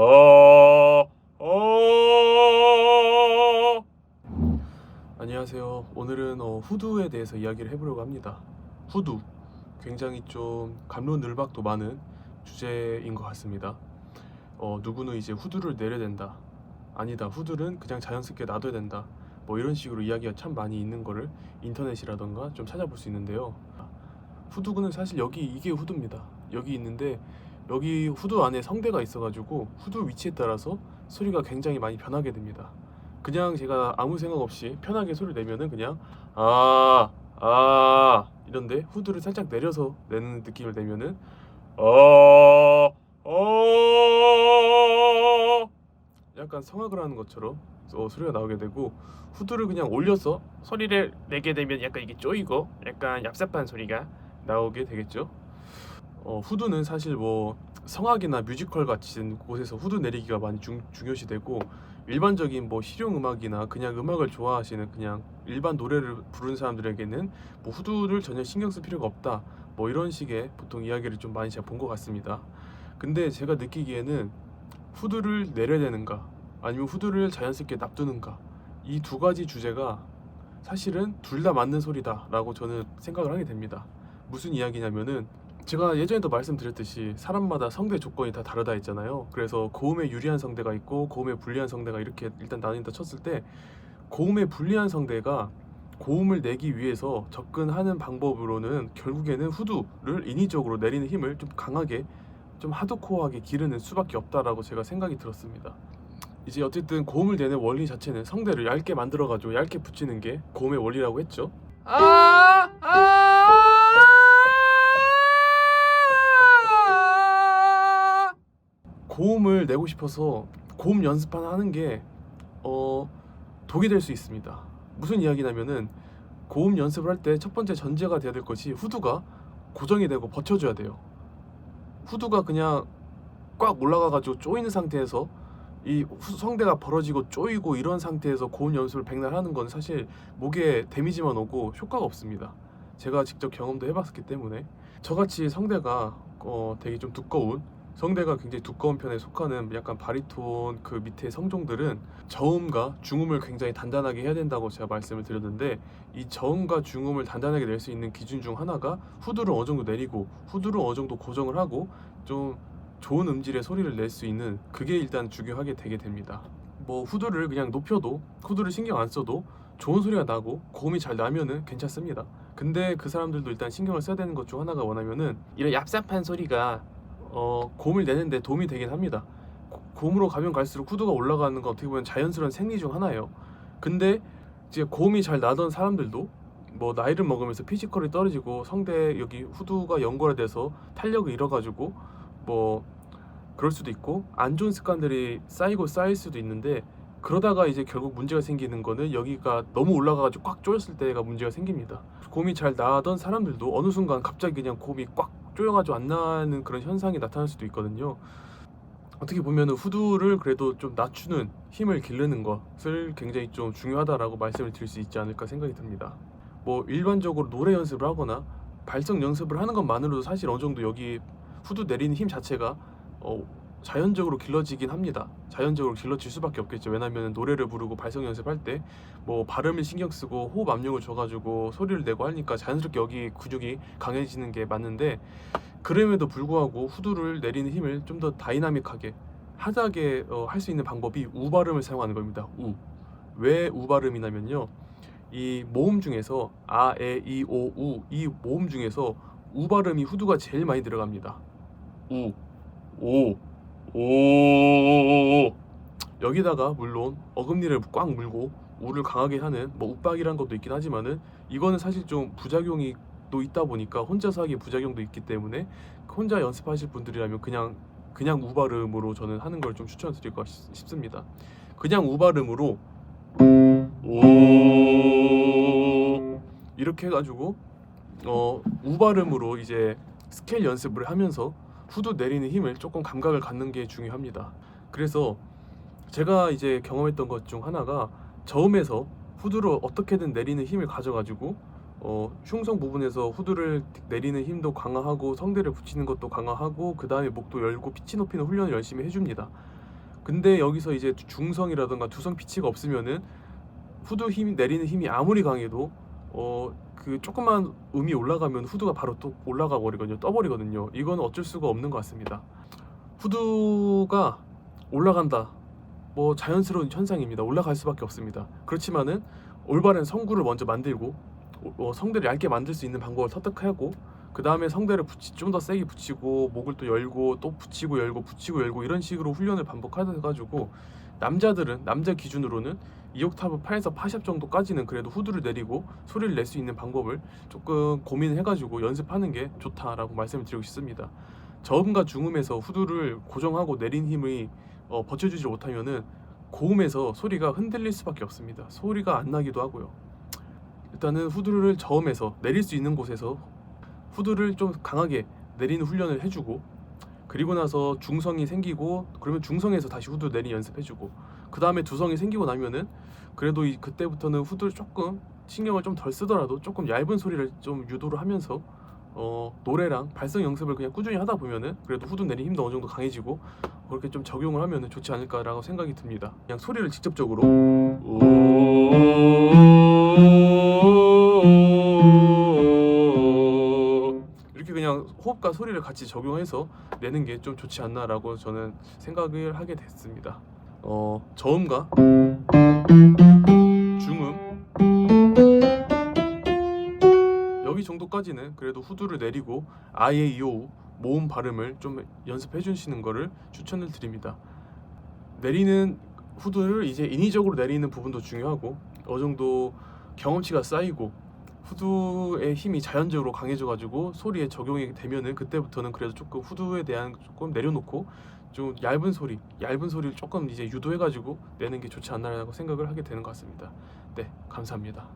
어, 어. 안녕하세요. 오늘은 후두에 대해서 이야기를 해보려고 합니다. 후두. 굉장히 좀 갑론을박도 많은 주제인 것 같습니다. 누구는 이제 후두를 내려야 된다. 아니다. 후두는 그냥 자연스럽게 놔둬야 된다. 뭐 이런 식으로 이야기가 참 많이 있는 거를 인터넷이라던가 좀 찾아볼 수 있는데요. 후두는 사실 여기 이게 후두입니다. 여기 있는데 여기 후두 안에 성대가 있어가지고 후두 위치에 따라서 소리가 굉장히 많이 변하게 됩니다. 그냥 제가 아무 생각 없이 편하게 소리를 내면은 그냥 이런데 후두를 살짝 내려서 내는 느낌을 내면은 아, 아 약간 성악을 하는 것처럼 소리가 나오게 되고, 후두를 그냥 올려서 소리를 내게 되면 약간 이게 쪼이고 약간 얍삽한 소리가 나오게 되겠죠. 후두는 사실 뭐 성악이나 뮤지컬 같은 곳에서 후두 내리기가 많이 중요시 되고, 일반적인 뭐 실용 음악이나 그냥 음악을 좋아하시는 그냥 일반 노래를 부르는 사람들에게는 뭐 후두를 전혀 신경 쓸 필요가 없다, 뭐 이런 식의 보통 이야기를 좀 많이 제가 본 것 같습니다. 근데 제가 느끼기에는 후두를 내려야 되는가 아니면 후두를 자연스럽게 놔두는가, 이 두 가지 주제가 사실은 둘 다 맞는 소리다라고 저는 생각을 하게 됩니다. 무슨 이야기냐면은, 제가 예전에도 말씀드렸듯이 사람마다 성대 조건이 다 다르다 했잖아요. 그래서 고음에 유리한 성대가 있고 고음에 불리한 성대가 이렇게 일단 나뉜다 쳤을 때, 고음에 불리한 성대가 고음을 내기 위해서 접근하는 방법으로는 결국에는 후두를 인위적으로 내리는 힘을 좀 강하게, 좀 하드코어하게 기르는 수밖에 없다라고 제가 생각이 들었습니다. 이제 어쨌든 고음을 내는 원리 자체는 성대를 얇게 만들어가지고 얇게 붙이는 게 고음의 원리라고 했죠. 고음을 내고 싶어서 고음 연습만 하는 게 독이 될 수 있습니다. 무슨 이야기냐면은, 고음 연습을 할 때 첫 번째 전제가 돼야 될 것이 후두가 고정이 되고 버텨줘야 돼요. 후두가 그냥 꽉 올라가가지고 쪼이는 상태에서 이 성대가 벌어지고 쪼이고 이런 상태에서 고음 연습을 백날 하는 건 사실 목에 데미지만 오고 효과가 없습니다. 제가 직접 경험도 해봤기 때문에. 저같이 성대가 되게 좀 두꺼운, 성대가 굉장히 두꺼운 편에 속하는 약간 바리톤 그 밑에 성종들은 저음과 중음을 굉장히 단단하게 해야 된다고 제가 말씀을 드렸는데, 이 저음과 중음을 단단하게 낼 수 있는 기준 중 하나가 후두를 어느 정도 내리고 후두를 어느 정도 고정을 하고 좀 좋은 음질의 소리를 낼 수 있는, 그게 일단 중요하게 되게 됩니다. 뭐 후두를 그냥 높여도, 후두를 신경 안 써도 좋은 소리가 나고 고음이 잘 나면은 괜찮습니다. 근데 그 사람들도 일단 신경을 써야 되는 것 중 하나가 뭐냐면은, 이런 얍삽한 소리가 고음을 내는데 도움이 되긴 합니다. 고음으로 가면 갈수록 후두가 올라가는 건 어떻게 보면 자연스러운 생리 중 하나예요. 근데 이제 고음이 잘 나던 사람들도 뭐 나이를 먹으면서 피지컬이 떨어지고 성대 여기 후두가 연골화돼서 탄력을 잃어가지고 뭐 그럴 수도 있고, 안 좋은 습관들이 쌓이고 쌓일 수도 있는데, 그러다가 이제 결국 문제가 생기는 거는 여기가 너무 올라가가지고 꽉 조였을 때가 문제가 생깁니다. 고음이 잘 나던 사람들도 어느 순간 갑자기 그냥 고음이 꽉 조여가지고 안 나는 그런 현상이 나타날 수도 있거든요. 어떻게 보면은 후두를 그래도 좀 낮추는 힘을 기르는 것을 굉장히 좀 중요하다라고 말씀을 드릴 수 있지 않을까 생각이 듭니다. 뭐 일반적으로 노래 연습을 하거나 발성 연습을 하는 것만으로도 사실 어느 정도 여기 후두 내리는 힘 자체가 어, 자연적으로 길러지긴 합니다. 자연적으로 길러질 수밖에 없겠죠. 왜냐하면 노래를 부르고 발성 연습할 때 뭐 발음을 신경 쓰고 호흡 압력을 줘가지고 소리를 내고 하니까 자연스럽게 여기 근육이 강해지는 게 맞는데, 그럼에도 불구하고 후두를 내리는 힘을 좀 더 다이나믹하게 하드하게 할 수 있는 방법이 우 발음을 사용하는 겁니다. 우. 왜 우 발음이냐면요, 이 모음 중에서 아, 에, 이, 오, 우, 이 모음 중에서 우 발음이 후두가 제일 많이 들어갑니다. 우, 오, 오. 여기다가 물론 어금니를 꽉 물고 우를 강하게 하는 뭐 욱박이란 것도 있긴 하지만은, 이거는 사실 좀 부작용이 또 있다 보니까 혼자서 하기에 부작용도 있기 때문에, 혼자 연습하실 분들이라면 그냥 우 발음으로 저는 하는 걸 좀 추천드릴까 싶습니다. 그냥 우 발음으로 오 이렇게 해가지고 우 발음으로 이제 스케일 연습을 하면서 후두 내리는 힘을 조금 감각을 갖는 게 중요합니다. 그래서 제가 이제 경험했던 것 중 하나가, 저음에서 후두를 어떻게든 내리는 힘을 가져가지고 흉성 부분에서 후두를 내리는 힘도 강화하고 성대를 붙이는 것도 강화하고 그 다음에 목도 열고 피치 높이는 훈련을 열심히 해줍니다. 근데 여기서 이제 중성이라든가 두성 피치가 없으면은 후드 힘 내리는 힘이 아무리 강해도 그 조금만 음이 올라가면 후드가 바로 또 올라가 버리거든요. 떠버리거든요. 이건 어쩔 수가 없는 것 같습니다. 후드가 올라간다, 뭐 자연스러운 현상입니다. 올라갈 수밖에 없습니다. 그렇지만은 올바른 성구를 먼저 만들고 성대를 얇게 만들 수 있는 방법을 터득하고, 그 다음에 성대를 좀 더 세게 붙이고 목을 또 열고 또 붙이고 열고 붙이고 열고 이런 식으로 훈련을 반복해가지고, 남자 기준으로는 2옥타브 8에서 8샵 정도까지는 그래도 후드를 내리고 소리를 낼 수 있는 방법을 조금 고민해가지고 연습하는 게 좋다라고 말씀을 드리고 싶습니다. 저음과 중음에서 후드를 고정하고 내린 힘이 버텨주지 못하면은 고음에서 소리가 흔들릴 수밖에 없습니다. 소리가 안 나기도 하고요. 일단은 후드를 저음에서 내릴 수 있는 곳에서 후드를 좀 강하게 내리는 훈련을 해주고, 그리고 나서 중성이 생기고 그러면 중성에서 다시 후드 내리 연습해주고, 그 다음에 두성이 생기고 나면은 그래도 그때부터는 후드를 조금 신경을 좀 덜 쓰더라도 조금 얇은 소리를 좀 유도를 하면서 노래랑 발성 연습을 그냥 꾸준히 하다 보면은 그래도 후드 내리 힘도 어느 정도 강해지고, 그렇게 좀 적용을 하면은 좋지 않을까라고 생각이 듭니다. 그냥 소리를 직접적으로 이렇게 그냥 호흡과 소리를 같이 적용해서 내는 게 좀 좋지 않나라고 저는 생각을 하게 됐습니다. 저음과 중음 여기 정도까지는 그래도 후드를 내리고 아예 이오 모음 발음을 좀 연습해 주시는 거를 추천을 드립니다. 내리는 후드를 이제 인위적으로 내리는 부분도 중요하고, 어느 정도 경험치가 쌓이고 후드의 힘이 자연적으로 강해져 가지고 소리에 적용이 되면은 그때부터는 그래도 조금 후드에 대한 조금 내려놓고 좀 얇은 소리를 조금 이제 유도해 가지고 내는 게 좋지 않나라고 생각을 하게 되는 것 같습니다. 네, 감사합니다.